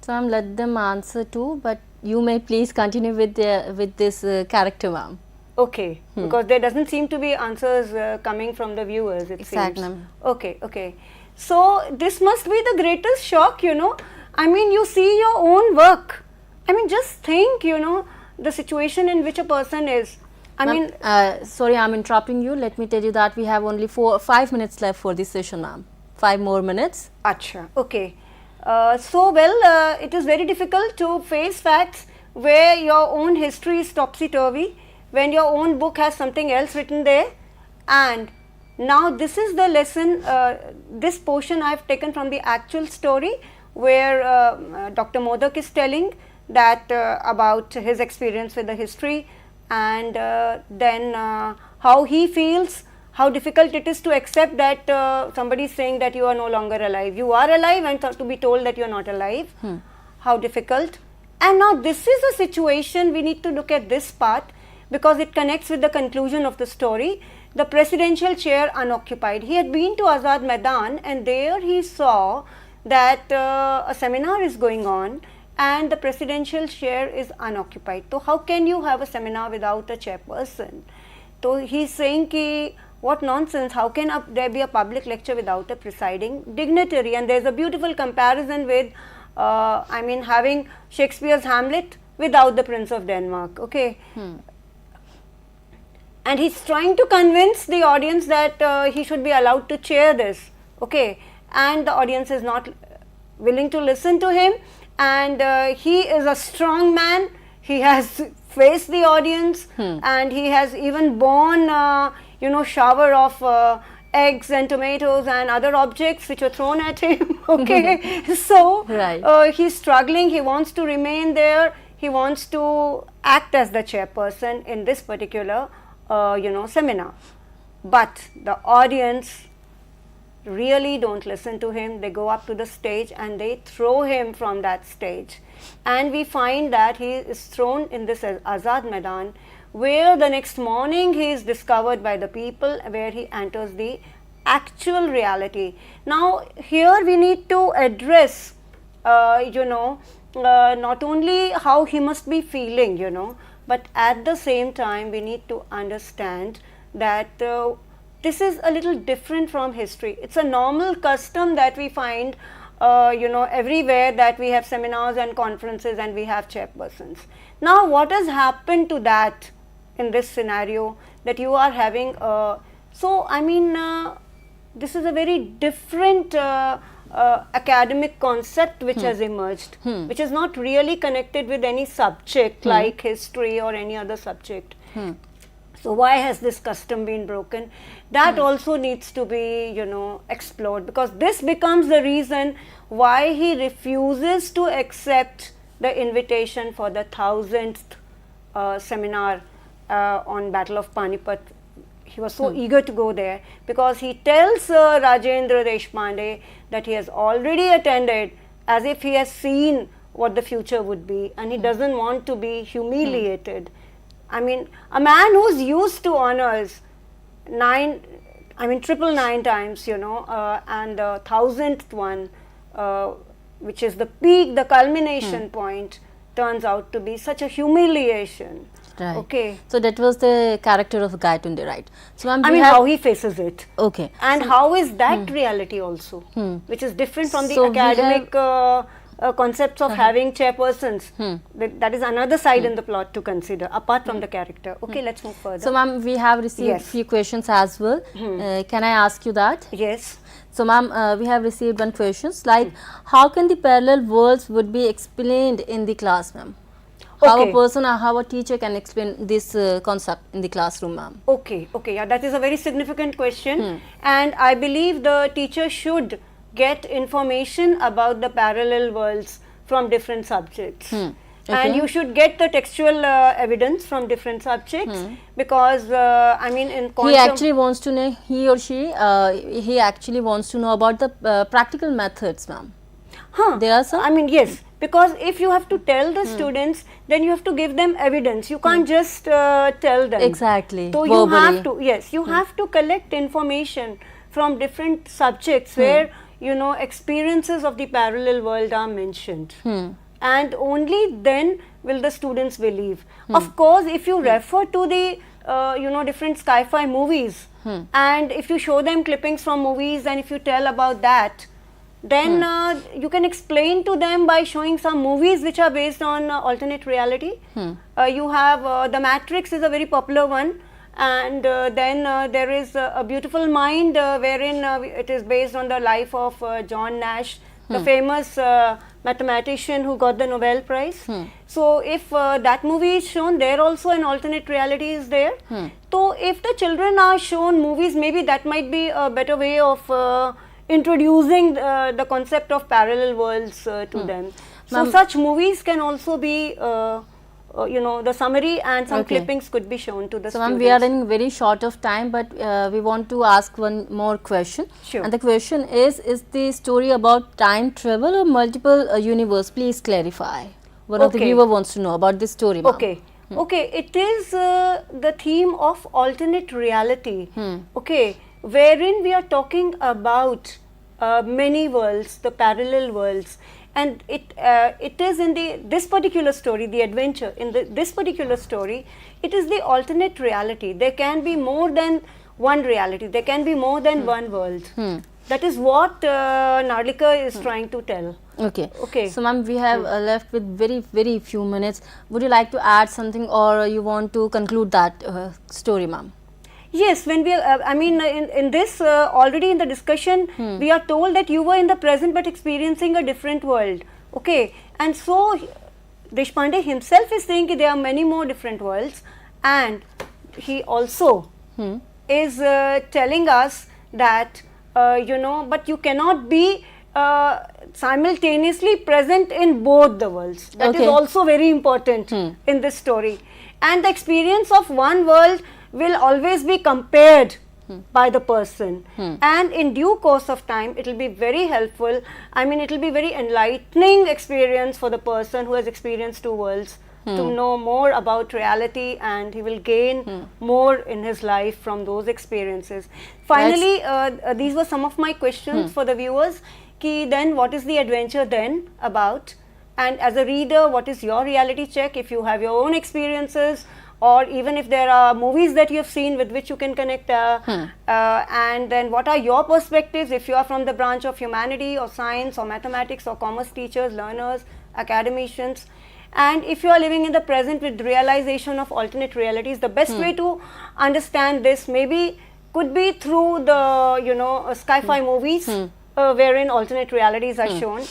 So ma'am, let them answer too, but you may please continue with this character, ma'am. Okay, because there doesn't seem to be answers coming from the viewers, it Exactly, seems. ma'am. Okay. So this must be the greatest shock, you see your own work. Just think, the situation in which a person is. Sorry, I'm interrupting you. Let me tell you that we have only 5 minutes left for this session, ma'am. 5 more minutes. Acha, okay. It is very difficult to face facts where your own history is topsy-turvy, when your own book has something else written there. And now this is the lesson, this portion I have taken from the actual story. where Dr. Modak is telling that about his experience with the history, and then how he feels, how difficult it is to accept that somebody is saying that you are no longer alive. You are alive and to be told that you are not alive. How difficult. And now this is a situation, we need to look at this part because it connects with the conclusion of the story. The presidential chair unoccupied. He had been to Azad Maidan and there he saw that a seminar is going on and the presidential chair is unoccupied. So how can you have a seminar without a chairperson? So he is saying ki what nonsense, how can there be a public lecture without a presiding dignitary? And there is a beautiful comparison with having Shakespeare's Hamlet without the Prince of Denmark. Okay. And he is trying to convince the audience that he should be allowed to chair this. Okay. And the audience is not willing to listen to him, and he is a strong man. He has faced the audience and he has even borne shower of eggs and tomatoes and other objects which were thrown at him. Okay. So he's struggling, he wants to remain there, he wants to act as the chairperson in this particular seminar. But the audience really don't listen to him. They go up to the stage and they throw him from that stage. And we find that he is thrown in this Azad Maidan, where the next morning he is discovered by the people, where he enters the actual reality. Now here we need to address not only how he must be feeling, but at the same time we need to understand that this is a little different from history. It's a normal custom that we find everywhere, that we have seminars and conferences and we have chairpersons. Now what has happened to that in this scenario that you are having? This is a very different academic concept which has emerged, which is not really connected with any subject like history or any other subject. So why has this custom been broken? That also needs to be, explored, because this becomes the reason why he refuses to accept the invitation for the 1000th seminar on Battle of Panipat. He was so eager to go there because he tells Rajendra Deshpande that he has already attended, as if he has seen what the future would be, and he doesn't want to be humiliated. I mean, a man who's used to honors 999 times, and the 1000th one, which is the peak, the culmination point, turns out to be such a humiliation. Right. Okay. So that was the character of Gaitunde, right? So how he faces it. Okay. And how is that reality also, which is different from the academic concepts of having chairpersons. That is another side in the plot to consider, apart from the character. Okay, let's move further. So ma'am, we have received few questions as well. Can I ask you that? Yes. So ma'am, we have received one question like, how can the parallel worlds would be explained in the class, ma'am? How a person or how a teacher can explain this concept in the classroom, ma'am? Okay, yeah, that is a very significant question, and I believe the teacher should get information about the parallel worlds from different subjects. And you should get the textual evidence from different subjects, because in quantum, he actually wants to know, he or she, he actually wants to know about the practical methods, ma'am. There are some? Yes, because if you have to tell the students, then you have to give them evidence. You can't just tell them. Exactly. So you have to, you have to collect information from different subjects where, experiences of the parallel world are mentioned. And only then will the students believe. Of course, if you refer to the, different sci-fi movies, and if you show them clippings from movies and if you tell about that, then you can explain to them by showing some movies which are based on alternate reality. You have The Matrix is a very popular one, and then there is A Beautiful Mind, wherein it is based on the life of John Nash, the famous mathematician who got the Nobel Prize. So if that movie is shown, there also an alternate reality is there. So if the children are shown movies, maybe that might be a better way of introducing the concept of parallel worlds to them. So such movies can also be the summary and some clippings could be shown to the students. So ma'am, we are in very short of time, but we want to ask one more question. Sure. And the question is the story about time travel or multiple universe? Please clarify. One of the viewer wants to know about this story, ma'am. Okay. Okay, it is the theme of alternate reality. Okay, wherein we are talking about many worlds, the parallel worlds, and it is in this particular story, the adventure in this particular story, it is the alternate reality. There can be more than one reality. There can be more than one world. That is what Narlika is trying to tell. Okay. Okay. So ma'am, we have left with very few minutes. Would you like to add something, or you want to conclude that story, ma'am? Yes, when we I mean in this already in the discussion we are told that you were in the present but experiencing a different world. Okay, and so Deshpande himself is saying that there are many more different worlds, and he also is telling us that but you cannot be simultaneously present in both the worlds. That is also very important in this story, and the experience of one world will always be compared by the person, and in due course of time it will be very helpful. I mean, it will be very enlightening experience for the person who has experienced two worlds to know more about reality, and he will gain more in his life from those experiences. Finally, these were some of my questions for the viewers. Then what is the adventure then about, and as a reader, what is your reality check if you have your own experiences, or even if there are movies that you have seen with which you can connect, and then what are your perspectives if you are from the branch of humanity or science or mathematics or commerce teachers, learners, academicians. And if you are living in the present with realization of alternate realities, the best way to understand this maybe could be through the sci-fi movies wherein alternate realities are shown.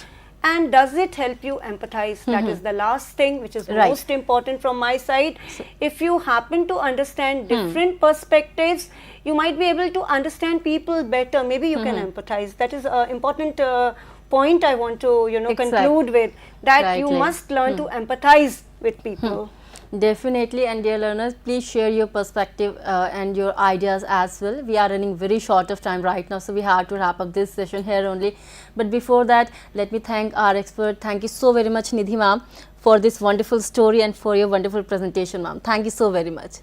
And does it help you empathize? That is the last thing which is most important from my side. If you happen to understand different perspectives, you might be able to understand people better. Maybe you can empathize. That is an important point I want to conclude with, that you must learn to empathize with people. Definitely. And dear learners, please share your perspective and your ideas as well. We are running very short of time right now, so we have to wrap up this session here only. But before that, let me thank our expert. Thank you so very much, Nidhi ma'am, for this wonderful story and for your wonderful presentation, ma'am. Thank you so very much.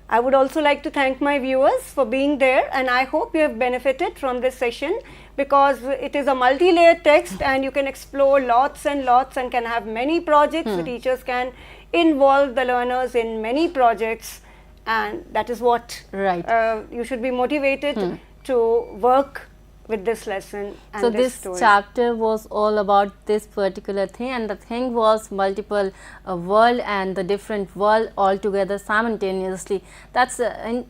I would also like to thank my viewers for being there, and I hope you have benefited from this session, because it is a multi-layered text and you can explore lots and lots and can have many projects. The teachers can involve the learners in many projects, and that is what you should be motivated to work with this lesson and so this this story. chapter was all about this particular thing, and the thing was multiple world and the different world all together simultaneously. That's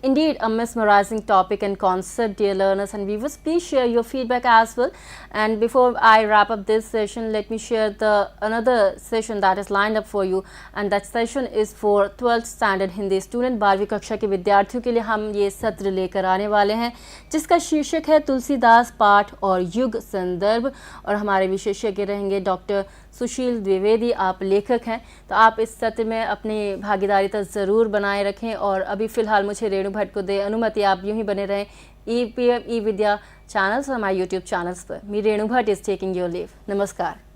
indeed a mesmerizing topic and concept, dear learners and viewers. Please share your feedback as well. And before I wrap up this session, let me share the another session that is lined up for you, and that session is for 12th standard Hindi student. 12वीं कक्षा के विद्यार्थियों के लिए हम ये सत्र लेकर आने वाले हैं, जिसका शीर्षक है तुलसीदास पाठ और युग संदर्भ, और हमारे विशेषज्ञ रहेंगे डॉक्टर सुशील द्विवेदी। आप लेखक हैं, तो आप इस सत्र में अपनी भागीदारी तो ज़रूर बनाए रखें। और अभी फ़िलहाल मुझे रेणु भट्ट को दे अनुमति, आप यूँ ही बने रहें eVidya चैनल्स और हमारे यूट्यूब चैनल्स पर। मी Renu Bhatt is taking your leave. नमस्कार।